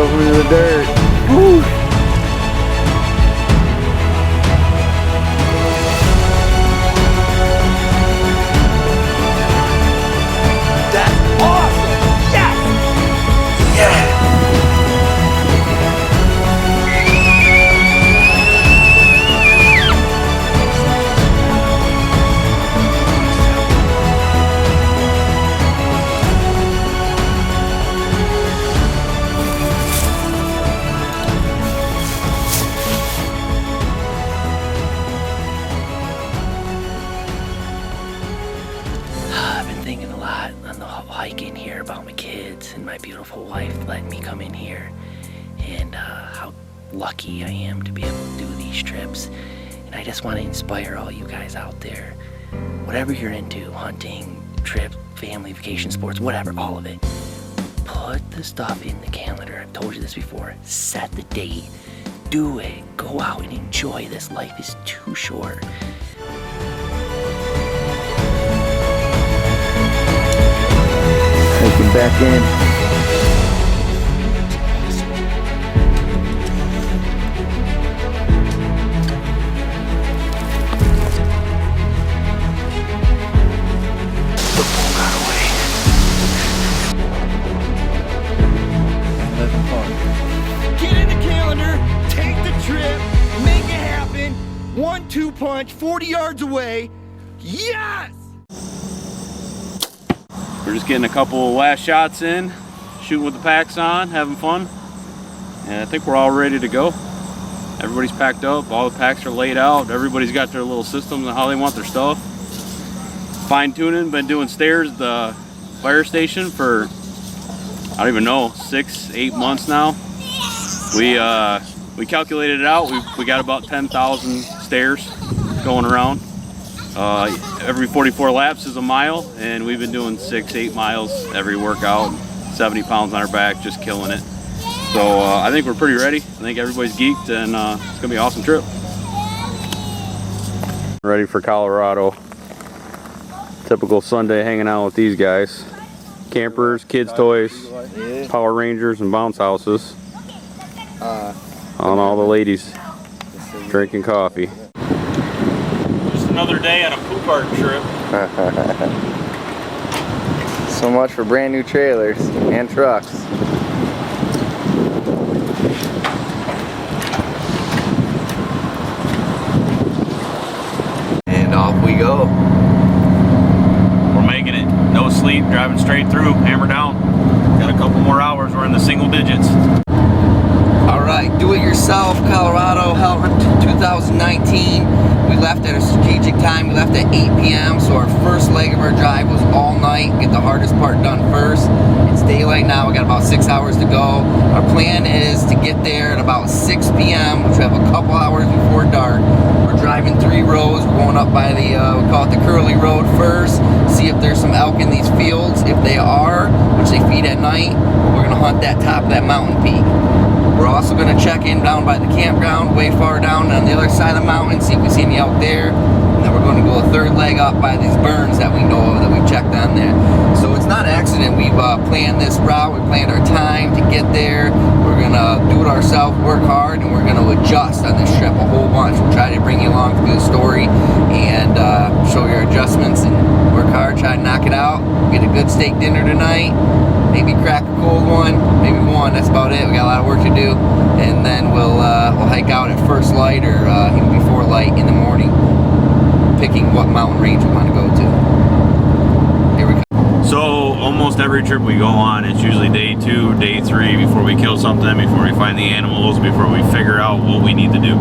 drove him into the dirt. Woo. That's awesome! Yes! Yeah! I've been thinking a lot on the hike in here about my kids and my beautiful wife letting me come in here, and how lucky I am to be able to do these trips. And I just want to inspire all you guys out there, whatever you're into, hunting, trip, family, vacation, sports, whatever, all of it. Put the stuff in the calendar. I've told you this before. Set the date. Do it. Go out and enjoy this. Life is too short. Take it back in. The phone got away. Having fun. Get in the calendar, take the trip, make it happen. 1-2 punch, 40 yards away. Yes! We're just getting a couple last shots in, shooting with the packs on, having fun. And I think we're all ready to go. Everybody's packed up, all the packs are laid out, everybody's got their little systems on how they want their stuff. Fine tuning, been doing stairs at the fire station for, I don't even know, 6-8 months now. We calculated it out, we got about 10,000 stairs going around. Every 44 laps is a mile, and we've been doing 6-8 miles every workout, 70 pounds on our back, just killing it. So I think we're pretty ready. I think everybody's geeked, and it's gonna be an awesome trip. Ready for Colorado. Typical Sunday hanging out with these guys. Campers, kids' toys, Power Rangers, and bounce houses. On all the ladies drinking coffee. Another day on a poop art trip. So much for brand new trailers and trucks. And off we go. We're making it. No sleep, driving straight through, hammer down. Got a couple more hours, we're in the single digits. Alright, do it yourself, Colorado Hell Hunt 2019. We left at a strategic time. We left at 8 p.m. So our first leg of our drive was all night. Get the hardest part done first. It's daylight now. We got about 6 hours to go. Our plan is to get there at about 6 p.m. which we have a couple hours before dark. We're driving 3 roads. We're going up by the, we call it the Curly Road first. See if there's some elk in these fields. If they are, which they feed at night, we're going to hunt that top of that mountain peak. We're also going to check in down by the campground, way far down on the other side of the mountain, see if we see any elk there. And then we're going to go a third leg up by these burns that we know of, that we've checked on there. So it's not an accident. We've planned this route, we planned our time to get there. We're going to do it ourselves, work hard, and we're going to adjust on this trip a whole bunch. We'll try to bring you along through the story and show your adjustments and work hard, try to knock it out. Get a good steak dinner tonight. Maybe crack a cold one, maybe one, that's about it. We got a lot of work to do. And then we'll hike out at first light or even before light in the morning, picking what mountain range we want to go to. Here we go. So almost every trip we go on, it's usually day 2, day 3 before we kill something, before we find the animals, before we figure out what we need to do.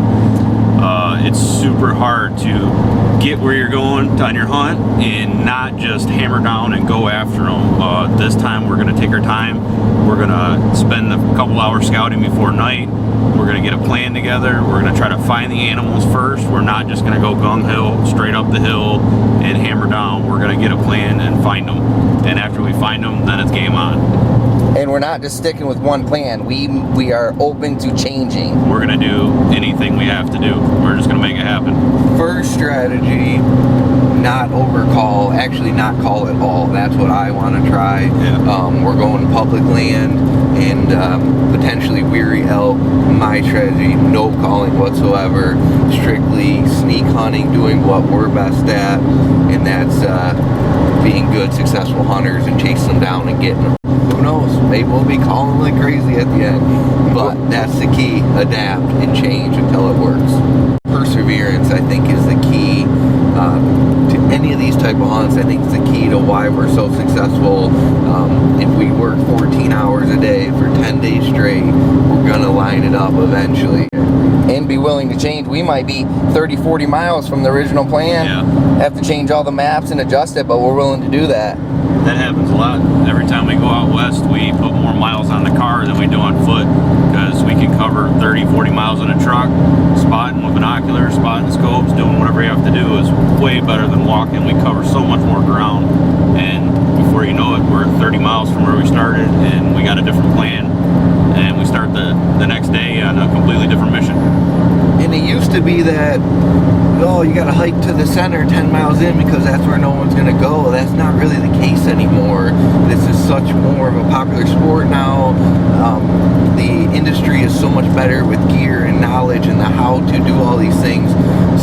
It's super hard to get where you're going on your hunt and not just hammer down and go after them. This time we're going to take our time. We're going to spend a couple hours scouting before night. We're going to get a plan together. We're going to try to find the animals first. We're not just going to go gung-ho straight up the hill and hammer down. We're going to get a plan and find them. And after we find them, then it's game on. And we're not just sticking with one plan. We are open to changing. We're going to do anything we have to do. We're just going to make it happen. First strategy, not overcall, actually not call at all. That's what I want to try. Yeah. We're going public land, and potentially weary elk. My strategy, no calling whatsoever, strictly sneak hunting, doing what we're best at, and that's being good, successful hunters and chasing them down and getting them. Who knows? Maybe we'll be calling like crazy at the end, but that's the key. Adapt and change until it works. Perseverance, I think, is the key to any of these type of hunts. I think it's the key to why we're so successful. If we work 14 hours a day for 10 days straight, we're gonna line it up eventually. And be willing to change. We might be 30, 40 miles from the original plan. Yeah. Have to change all the maps and adjust it, but we're willing to do that. That happens a lot. Every time we go out west, we put more miles on the car than we do on foot, because we can cover 30, 40 miles in a truck, spotting with binoculars, spotting scopes, doing whatever you have to do is way better than walking. We cover so much more ground, and before you know it, we're 30 miles from where we started, and we got a different plan, and we start the next day on a completely different mission. And it used to be that, oh, you gotta hike to the center 10 miles in because that's where no one's gonna go. That's not really the case anymore. This is such more of a popular sport now. The industry is so much better with gear and knowledge and the how to do all these things.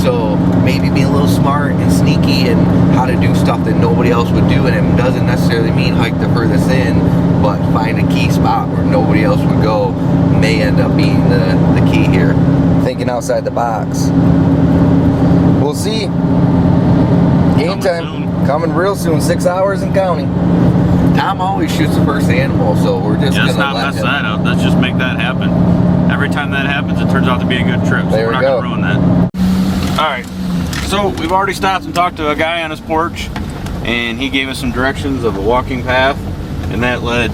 So maybe be a little smart and sneaky and how to do stuff that nobody else would do, and it doesn't necessarily mean hike the furthest in, but find a key spot where nobody else would go may end up being the key here. Thinking outside the box. We'll see. Game time coming real soon. 6 hours and counting. Tom always shoots the first animal, so we're just Let's gonna not let mess him. that up. Let's just make that happen. Every time that happens, it turns out to be a good trip. So There we're we not go. gonna ruin that. All right. So we've already stopped and talked to a guy on his porch, and he gave us some directions of a walking path, and that led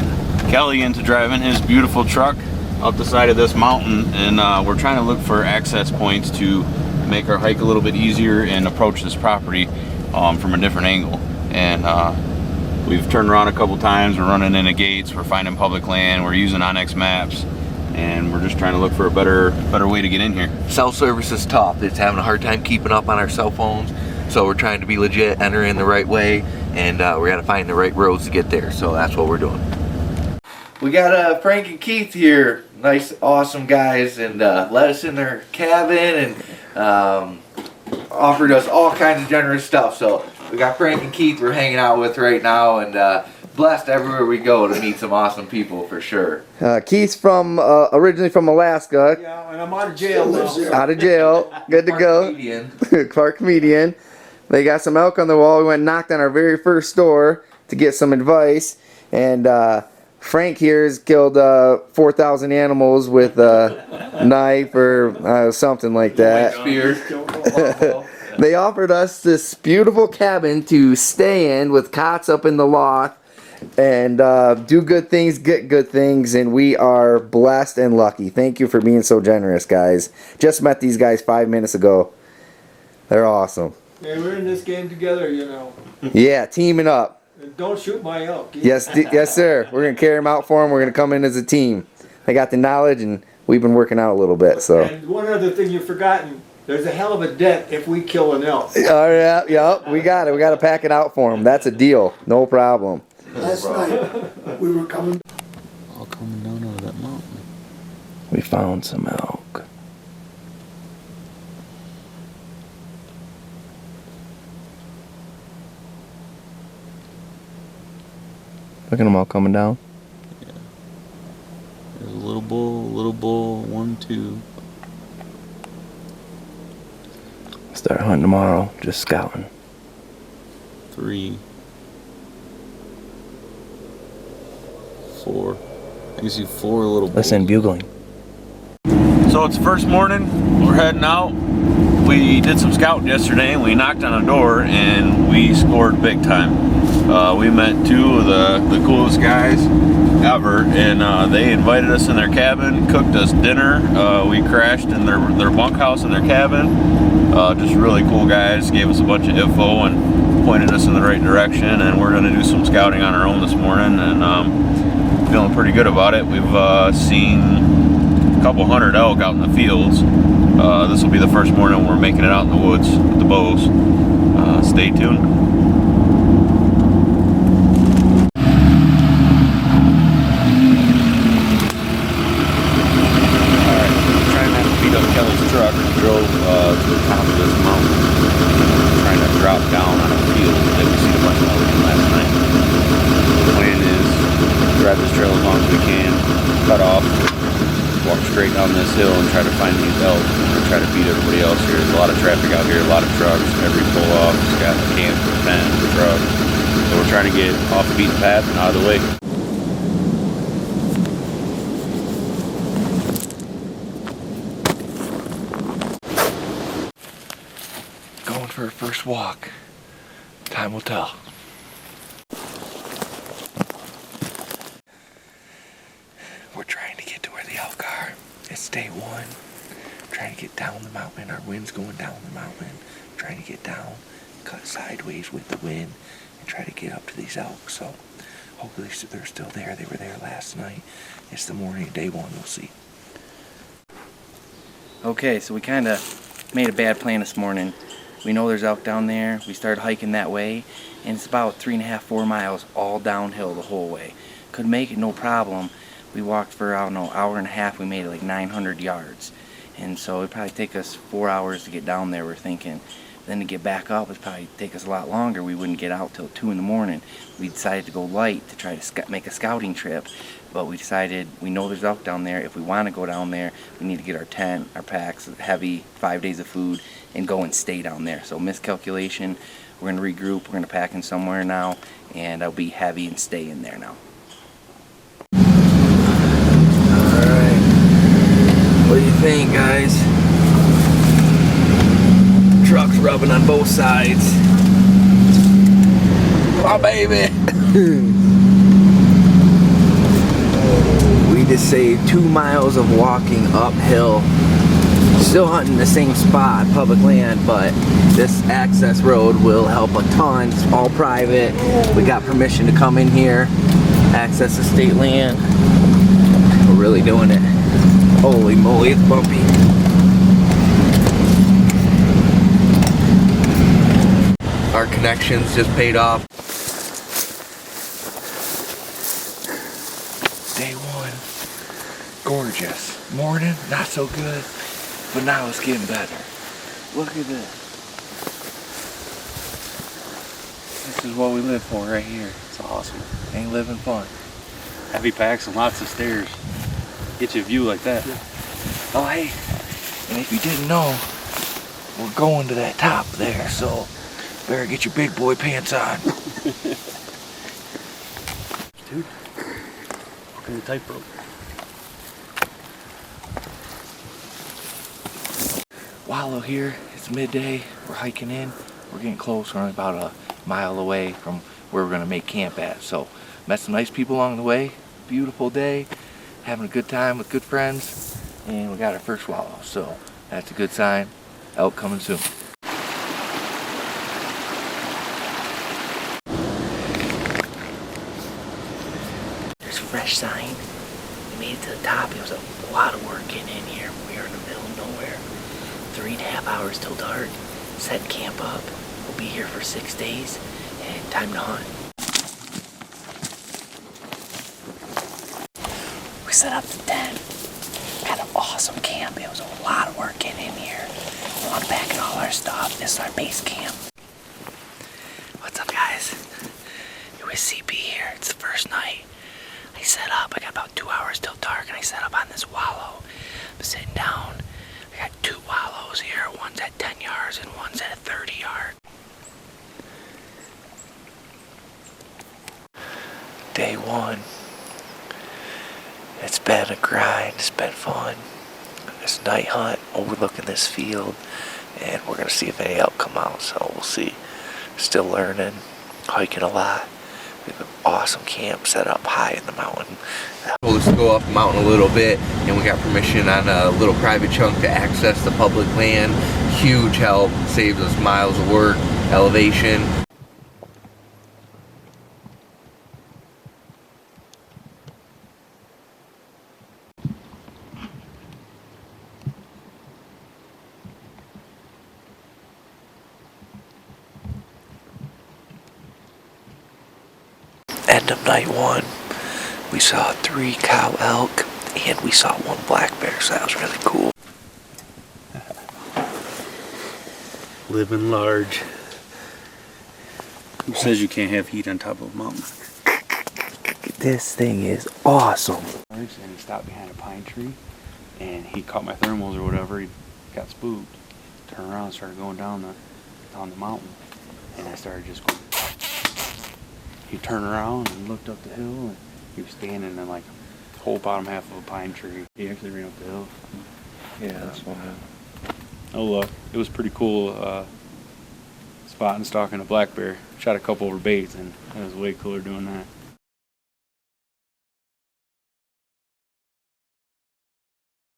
Kelly into driving his beautiful truck up the side of this mountain, and we're trying to look for access points to make our hike a little bit easier and approach this property from a different angle. And we've turned around a couple times. We're running into gates. We're finding public land. We're using Onyx maps, and we're just trying to look for a better way to get in here. Cell service is tough. It's having a hard time keeping up on our cell phones, so we're trying to be legit, enter in the right way, and we got to find the right roads to get there. So that's what we're doing. We got Frank and Keith here, nice, awesome guys, and let us in their cabin and offered us all kinds of generous stuff. So we got Frank and Keith we're hanging out with right now, and blessed everywhere we go to meet some awesome people for sure. Keith's from originally from Alaska. Yeah, and I'm out of jail now. Out of jail. Good to go. Comedian. Clark comedian. They got some elk on the wall. We went and knocked on our very first door to get some advice, and Frank here has killed 4,000 animals with a knife or something like that. They offered us this beautiful cabin to stay in with cots up in the loft and do good things, get good things, and we are blessed and lucky. Thank you for being so generous, guys. Just met these guys 5 minutes ago. They're awesome. Yeah, we're in this game together, you know. Yeah, teaming up. And don't shoot my elk. Yes, yes, sir. We're gonna carry them out for them. We're gonna come in as a team. They got the knowledge, and we've been working out a little bit. So. And one other thing you've forgotten: there's a hell of a debt if we kill an elk. Oh yeah, we got it. We got to pack it out for them. That's a deal. No problem. Last night, we were coming. All coming down over that mountain. We found some elk. Look at them all coming down. Yeah. There's a little bull, 1, 2. Start hunting tomorrow. Just scouting. 3, 4. I can see 4 little bulls. Listen, bugling. So it's first morning. We're heading out. We did some scouting yesterday, and we knocked on a door, and we scored big time. We met 2 of the coolest guys ever, and they invited us in their cabin, cooked us dinner. We crashed in their bunkhouse in their cabin. Just really cool guys, gave us a bunch of info and pointed us in the right direction, and we're going to do some scouting on our own this morning, and feeling pretty good about it. We've seen a couple hundred elk out in the fields. This will be the first morning we're making it out in the woods with the bows. Stay tuned. walk straight down this hill and try to find these elk and try to beat everybody else here. There's a lot of traffic out here, a lot of trucks. Every pull off has got a camper, tent, a truck. So we're trying to get off the beaten path and out of the way. Going for a first walk. Time will tell. We're trying to get to where the elk are. It's day one. Trying to get down the mountain. Our wind's going down the mountain. Trying to get down, cut sideways with the wind, and try to get up to these elk. So hopefully they're still there. They were there last night. It's the morning of day one. We'll see. Okay, so we kind of made a bad plan this morning. We know there's elk down there. We started hiking that way, and it's about 3.5, 4 miles all downhill the whole way. Could make it no problem. We walked for, I don't know, hour and a half. We made it like 900 yards. And so it'd probably take us 4 hours to get down there, we're thinking. Then to get back up, it'd probably take us a lot longer. We wouldn't get out till 2 in the morning. We decided to go light to try to make a scouting trip. But we decided, we know there's elk down there. If we want to go down there, we need to get our tent, our packs, heavy, 5 days of food, and go and stay down there. So miscalculation, we're going to regroup, we're going to pack in somewhere now, and I'll be heavy and stay in there now. Alright. What do you think, guys? Truck's rubbing on both sides. Come on, baby! We just saved 2 miles of walking uphill. Still hunting the same spot, public land, but this access road will help a ton. It's all private. We got permission to come in here, access the state land. We're really doing it. Holy moly, it's bumpy. Our connections just paid off. Day one, gorgeous. Morning, not so good, but now it's getting better. Look at this. This is what we live for right here. It's awesome. Ain't living fun. Heavy packs and lots of stairs. Get you a view like that. Oh hey, and if you didn't know, we're going to that top there, so better get your big boy pants on. Dude, look at the tightrope. Wallow here, it's midday, we're hiking in, we're getting close, we're only about a mile away from where we're gonna make camp at. So met some nice people along the way, beautiful day, having a good time with good friends, and we got our first wallow, so that's a good sign. Elk coming soon. There's fresh sign. We made it to the top. It was a lot of work getting in here. We are in the middle of nowhere. 3.5 hours till dark. Set camp up. We'll be here for 6 days, and time to hunt. We set up the tent. Had an awesome camp. It was a lot of work getting in here. We're unpacking all our stuff. This is our base camp. What's up, guys? It was CP here. It's the first night. I set up. I got about 2 hours till dark, and I set up on this wallow. I'm sitting down. I got 2 wallows here. One's at 10 yards and one's at 30 yards. Day one. It's been a grind. It's been fun. It's a night hunt overlooking this field, and we're gonna see if any elk come out. So we'll see. Still learning, hiking a lot. We have an awesome camp set up high in the mountain. Told us to go up the mountain a little bit, and we got permission on a little private chunk to access the public land. Huge help. Saves us miles of work, elevation. End of night one, we saw 3 cow elk, and we saw 1 black bear, so that was really cool. Living large. Who says you can't have heat on top of a mountain? This thing is awesome. And he stopped behind a pine tree, and he caught my thermals or whatever. He got spooked. Turned around and started going down the mountain, and I started just going. He turned around and looked up the hill, and he was standing in like the whole bottom half of a pine tree. He actually ran up the hill. Yeah, that's wild. Oh look, it was pretty cool spotting and stalking a black bear. Shot a couple over baits, and it was way cooler doing that.